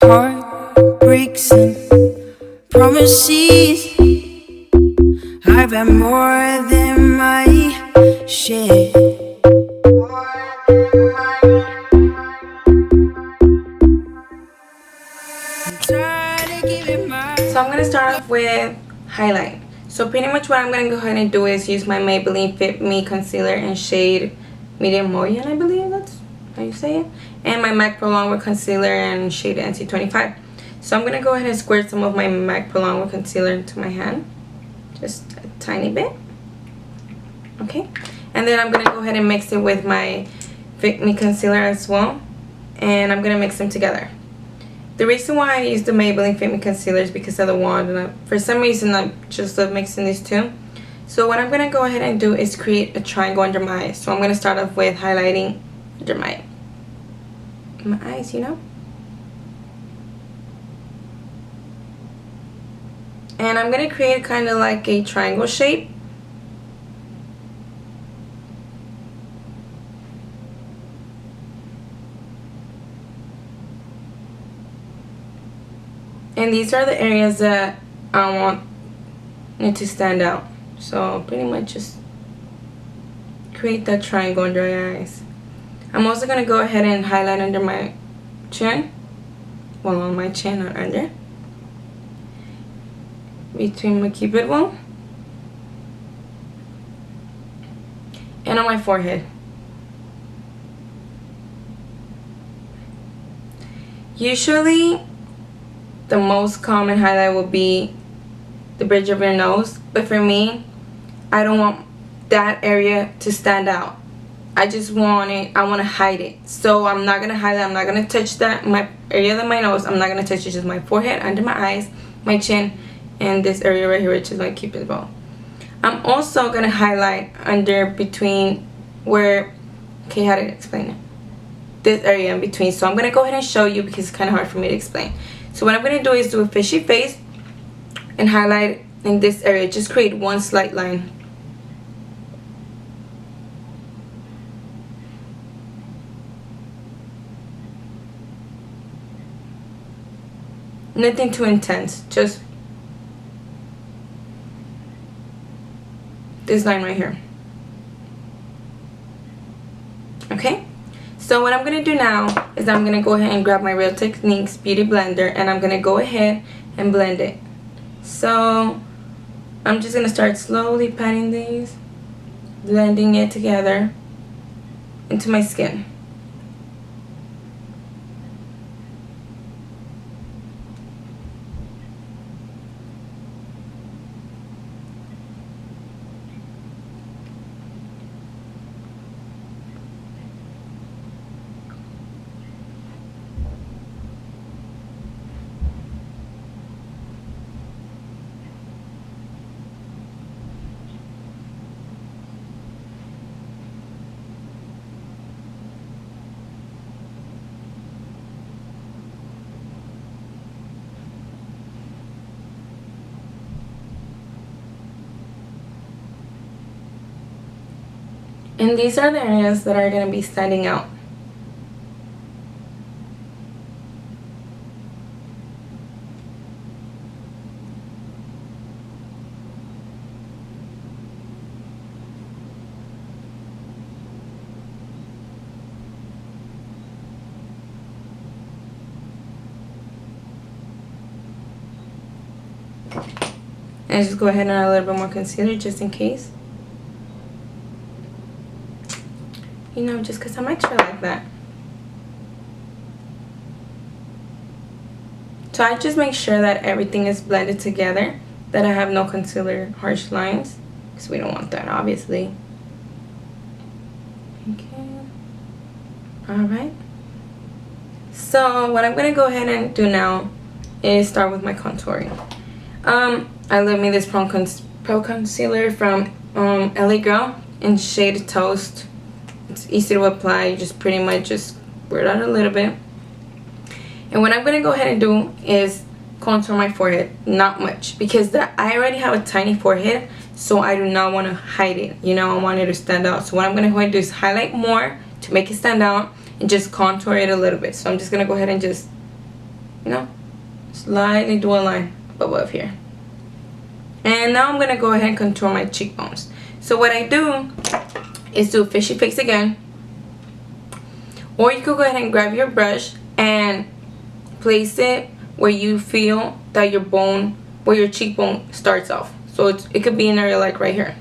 heart breaks and promises. I've had more than my share. So I'm going to start off with highlight. So pretty much what I'm going to go ahead and do is use my Maybelline Fit Me Concealer in shade Medium Moyen, I believe that's how you say it. And my Mac Prolongerwear Concealer in shade NC25. So I'm going to go ahead and squirt some of my Mac Prolongerwear Concealer into my hand. Just a tiny bit. Okay. And then I'm going to go ahead and mix it with my Fit Me Concealer as well. And I'm going to mix them together. The reason why I use the Maybelline Fit Me Concealer is because of the wand, and for some reason I just love mixing these two. So what I'm going to go ahead and do is create a triangle under my eyes. So I'm going to start off with highlighting under my eyes, you know. And I'm going to create kind of like a triangle shape. And these are the areas that I want it to stand out. So pretty much just create that triangle under your eyes. I'm also going to go ahead and highlight under my chin. Well, on my chin, not under. Between my cupid bow. And on my forehead. Usually the most common highlight will be the bridge of your nose, but for me, I don't want that area to stand out. I just want it, I want to hide it. So I'm not going to highlight, I'm not going to touch that, my area of my nose, I'm not going to touch it, just my forehead, under my eyes, my chin, and this area right here, which is my cupid bow. I'm also going to highlight under between where, okay, how to explain it? This area in between. So I'm going to go ahead and show you because it's kind of hard for me to explain. So what I'm going to do is do a fishy face and highlight in this area. Just create one slight line. Nothing too intense. Just this line right here. Okay? So what I'm going to do now is I'm going to go ahead and grab my Real Techniques Beauty Blender and I'm going to go ahead and blend it. So I'm just going to start slowly patting these, blending it together into my skin. And these are the areas that are going to be standing out. And just go ahead and add a little bit more concealer just in case. You know, just because I'm extra like that. So I just make sure that everything is blended together, that I have no concealer harsh lines, because we don't want that, obviously. Okay. Alright. So what I'm going to go ahead and do now is start with my contouring. I love me this Pro Concealer from LA Girl in shade Toast. It's easy to apply. You just pretty much just wear it out a little bit. And what I'm going to go ahead and do is contour my forehead. Not much, because I already have a tiny forehead, so I do not want to hide it. You know, I want it to stand out. So what I'm going to go ahead and do is highlight more to make it stand out and just contour it a little bit. So I'm just going to go ahead and just you know, slightly do a line above here. And now I'm gonna go ahead and contour my cheekbones. So what I do is do a fishy face again, or you could go ahead and grab your brush and place it where you feel that your bone, where your cheekbone starts off. So it could be an area like right here.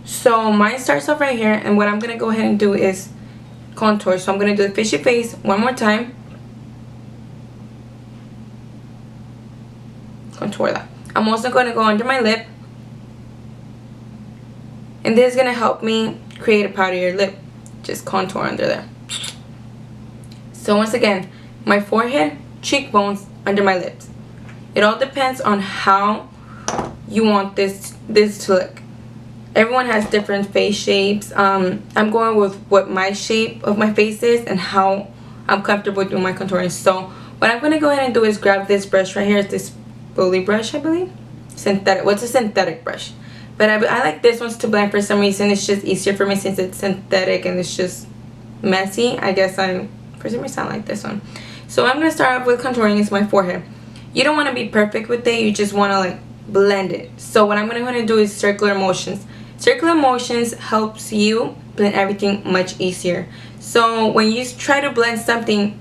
So mine starts off right here, and what I'm gonna go ahead and do is contour. So I'm gonna do the fishy face one more time. Contour that. I'm also going to go under my lip, and this is going to help me create a powderier lip. Just contour under there. So once again, my forehead, cheekbones, under my lips. It all depends on how you want this to look. Everyone has different face shapes. I'm going with what my shape of my face is and how I'm comfortable doing my contouring. So what I'm going to go ahead and do is grab this brush right here. It's this Bully brush, I believe. Synthetic. What's a synthetic brush? But I like this one to blend for some reason. It's just easier for me since it's synthetic and it's just messy. I guess for some reason I like this one. So I'm gonna start off with contouring is my forehead. You don't want to be perfect with it. You just want to like blend it. So what I'm gonna do is circular motions. Circular motions helps you blend everything much easier. So when you try to blend something,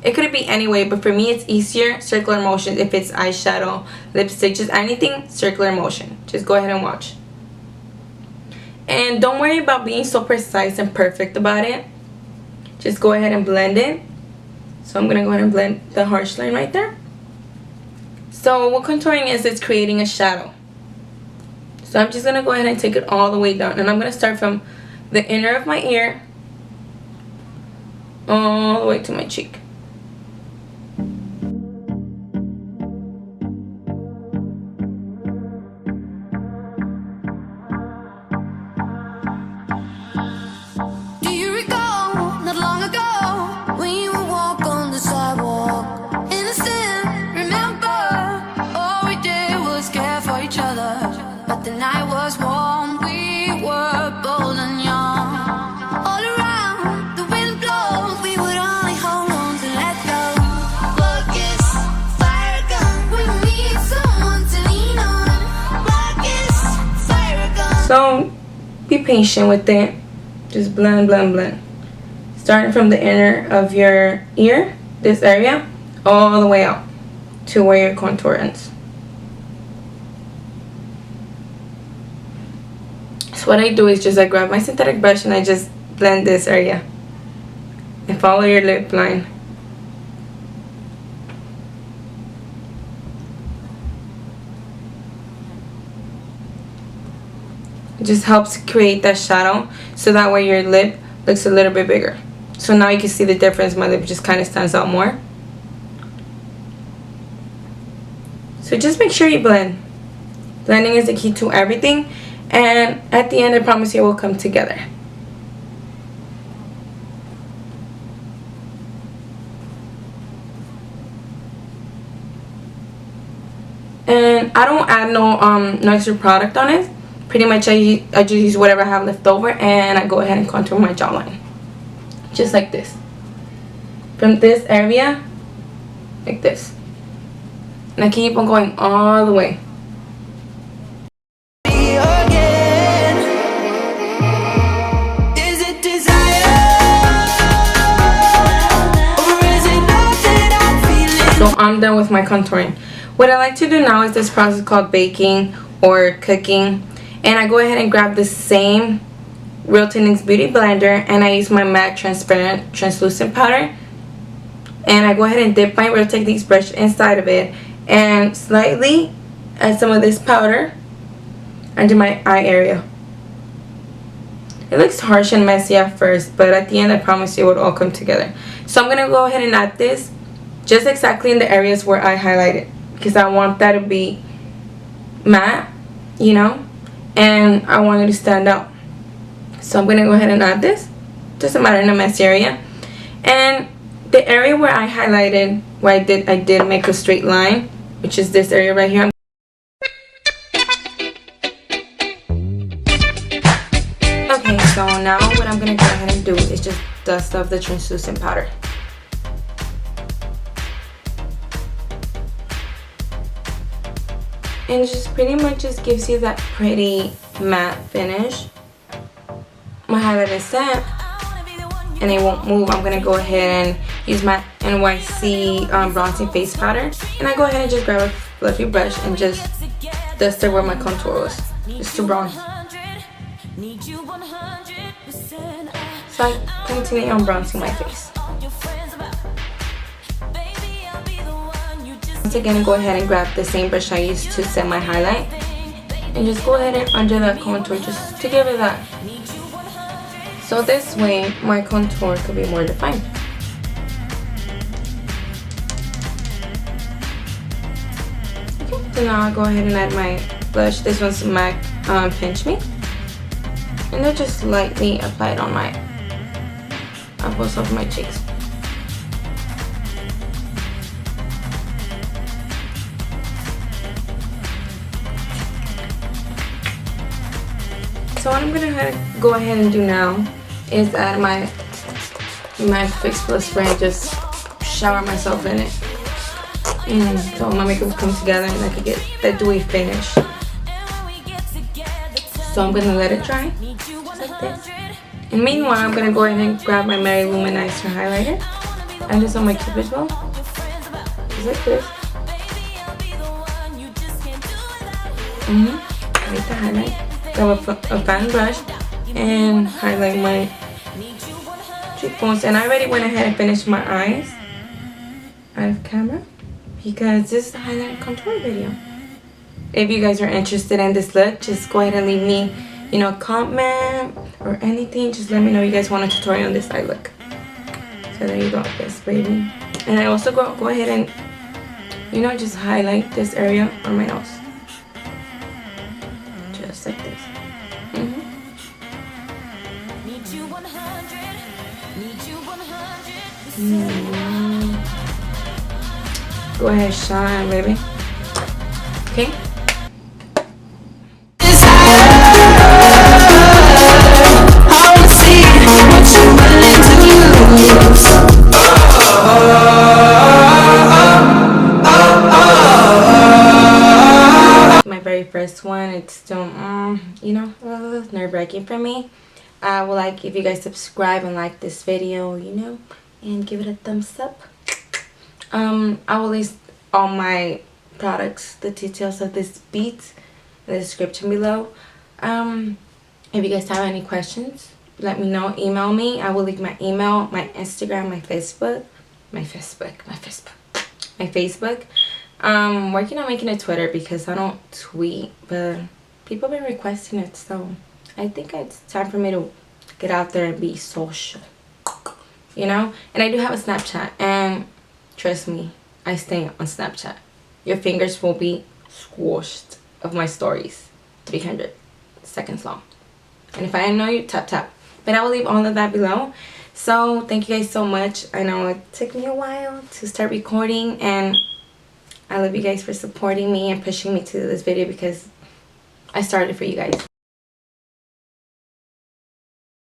it could be any way, but for me it's easier circular motion. If it's eyeshadow, lipstick, just anything, circular motion. Just go ahead and watch. And don't worry about being so precise and perfect about it. Just go ahead and blend it. So I'm going to go ahead and blend the harsh line right there. So what contouring is, it's creating a shadow. So I'm just going to go ahead and take it all the way down. And I'm going to start from the inner of my ear all the way to my cheek. So be patient with it. Just blend, blend, blend. Starting from the inner of your ear, this area, all the way out to where your contour ends. So what I do is just I grab my synthetic brush and I just blend this area. And follow your lip line. It just helps create that shadow so that way your lip looks a little bit bigger. So now you can see the difference. My lip just kind of stands out more. So just make sure you blend. Blending is the key to everything. And at the end, I promise you it will come together. And I don't add no extra product on it. Pretty much I just use whatever I have left over, and I go ahead and contour my jawline. Just like this. From this area, like this. And I keep on going all the way. So I'm done with my contouring. What I like to do now is this process called baking or cooking. And I go ahead and grab the same Real Techniques Beauty Blender, and I use my MAC transparent translucent powder. And I go ahead and dip my Real Techniques brush inside of it and slightly add some of this powder under my eye area. It looks harsh and messy at first, but at the end I promise you it will all come together. So I'm going to go ahead and add this just exactly in the areas where I highlighted, because I want that to be matte, you know, and I want it to stand out. So I'm going to go ahead and add this. Doesn't matter, in a messy area. And the area where I highlighted, where I did make a straight line, which is this area right here. Okay, so now what I'm going to go ahead and do is just dust off the translucent powder. And it just pretty much just gives you that pretty matte finish. My highlight is set and it won't move. I'm gonna go ahead and use my NYC bronzing face powder, and I go ahead and just grab a fluffy brush and just dust it where my contour was, just to bronze. So I continue on bronzing my face. Once again, go ahead and grab the same brush I used to set my highlight and just go ahead and under that contour just to give it that. So this way my contour could be more defined. Okay, so now I'll go ahead and add my blush. This one's Mac Pinch Me. And then just lightly apply it on my apples of my cheeks. So what I'm gonna go ahead and do now is add my Fix Plus spray and just shower myself in it. And so my makeup will come together and I can get that dewy finish. So I'm gonna let it dry, just like this. And meanwhile, I'm gonna go ahead and grab my Mary Lou Manizer highlighter. And this on my Cupid's bow, just like this. Make the highlight. Grab a fan brush and highlight my cheekbones. And I already went ahead and finished my eyes out of camera because this is the highlight and contour video. If you guys are interested in this look, just go ahead and leave me, you know, comment or anything. Just let me know you guys want a tutorial on this eye look. So there you go, this baby. And I also go ahead and, you know, just highlight this area on my nose. Just like this. Go ahead, shine, baby. Okay. My very first one, it's still, you know, nerve-wracking for me. I would like if you guys subscribe and like this video, you know, and give it a thumbs up. I will list all my products, the details of this beat in the description below. If you guys have any questions, let me know. Email me. I will leave my email, my Instagram, my Facebook. Working on making a Twitter because I don't tweet, but people have been requesting it, so I think it's time for me to get out there and be social, you know. And I do have a Snapchat, and trust me, I stay on Snapchat. Your fingers will be squashed of my stories, 300 seconds long. And if I didn't know you, tap tap. But I will leave all of that below. So thank you guys so much. I know it took me a while to start recording, and I love you guys for supporting me and pushing me to this video because I started for you guys.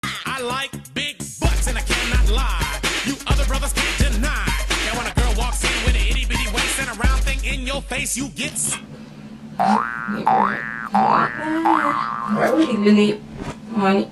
I like big butts and I cannot lie. You other brothers can't deny. Now when a girl walks in with an itty bitty waist and a round thing in your face, you get. I really, honey.